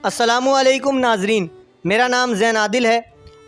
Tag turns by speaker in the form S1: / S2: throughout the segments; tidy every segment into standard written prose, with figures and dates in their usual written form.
S1: السلام علیکم ناظرین، میرا نام زین عادل ہے۔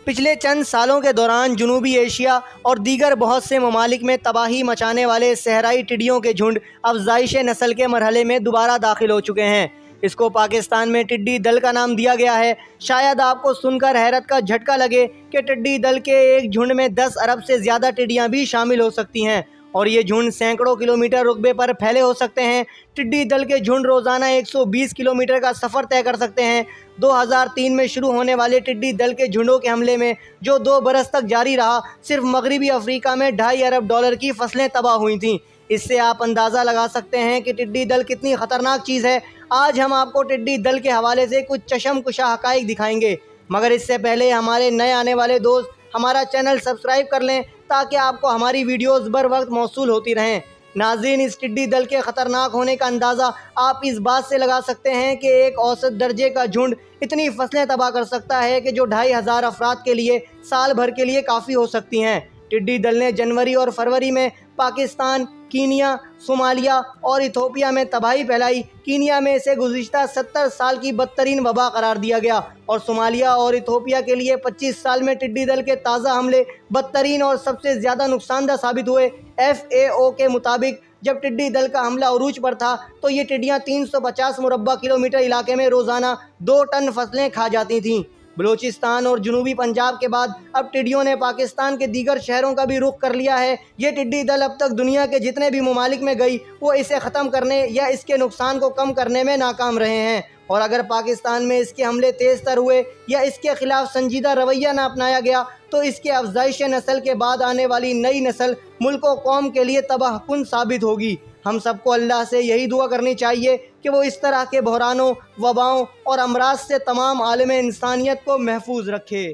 S1: پچھلے چند سالوں کے دوران جنوبی ایشیا اور دیگر بہت سے ممالک میں تباہی مچانے والے صحرائی ٹڈیوں کے جھنڈ افزائش نسل کے مرحلے میں دوبارہ داخل ہو چکے ہیں۔ اس کو پاکستان میں ٹڈی دل کا نام دیا گیا ہے۔ شاید آپ کو سن کر حیرت کا جھٹکا لگے کہ ٹڈی دل کے ایک جھنڈ میں 10 ارب سے زیادہ ٹڈیاں بھی شامل ہو سکتی ہیں اور یہ جھنڈ سینکڑوں کلومیٹر رقبے پر پھیلے ہو سکتے ہیں۔ ٹڈی دل کے جھنڈ روزانہ 120 کلومیٹر کا سفر طے کر سکتے ہیں۔ 2003 میں شروع ہونے والے ٹڈی دل کے جھنڈوں کے حملے میں جو 2 برس تک جاری رہا، صرف مغربی افریقہ میں $2.5 ارب کی فصلیں تباہ ہوئی تھیں۔ اس سے آپ اندازہ لگا سکتے ہیں کہ ٹڈی دل کتنی خطرناک چیز ہے۔ آج ہم آپ کو ٹڈی دل کے حوالے سے کچھ چشم کشا حقائق دکھائیں گے، مگر اس سے پہلے ہمارے نئے آنے والے دوست ہمارا چینل سبسکرائب کر لیں تاکہ آپ کو ہماری ویڈیوز بر وقت موصول ہوتی رہیں۔ ناظرین، اس ٹڈی دل کے خطرناک ہونے کا اندازہ آپ اس بات سے لگا سکتے ہیں کہ ایک اوسط درجے کا جھنڈ اتنی فصلیں تباہ کر سکتا ہے کہ جو 2500 افراد کے لیے سال بھر کے لیے کافی ہو سکتی ہیں۔ ٹڈی دل نے جنوری اور فروری میں پاکستان، کینیا، صومالیہ اور ایتھوپیا میں تباہی پھیلائی۔ کینیا میں اسے گزشتہ 70 سال کی بدترین وبا قرار دیا گیا اور صومالیہ اور ایتھوپیا کے لیے 25 سال میں ٹڈی دل کے تازہ حملے بدترین اور سب سے زیادہ نقصان دہ ثابت ہوئے۔ FAO کے مطابق جب ٹڈی دل کا حملہ عروج پر تھا تو یہ ٹڈیاں 350 مربع کلومیٹر علاقے میں روزانہ 2 ٹن فصلیں کھا جاتی تھیں۔ بلوچستان اور جنوبی پنجاب کے بعد اب ٹڈیوں نے پاکستان کے دیگر شہروں کا بھی رخ کر لیا ہے۔ یہ ٹڈی دل اب تک دنیا کے جتنے بھی ممالک میں گئی وہ اسے ختم کرنے یا اس کے نقصان کو کم کرنے میں ناکام رہے ہیں، اور اگر پاکستان میں اس کے حملے تیز تر ہوئے یا اس کے خلاف سنجیدہ رویہ نہ اپنایا گیا تو اس کے افزائش نسل کے بعد آنے والی نئی نسل ملک و قوم کے لیے تباہ کن ثابت ہوگی۔ ہم سب کو اللہ سے یہی دعا کرنی چاہیے کہ وہ اس طرح کے بحرانوں، وباؤں اور امراض سے تمام عالم انسانیت کو محفوظ رکھے۔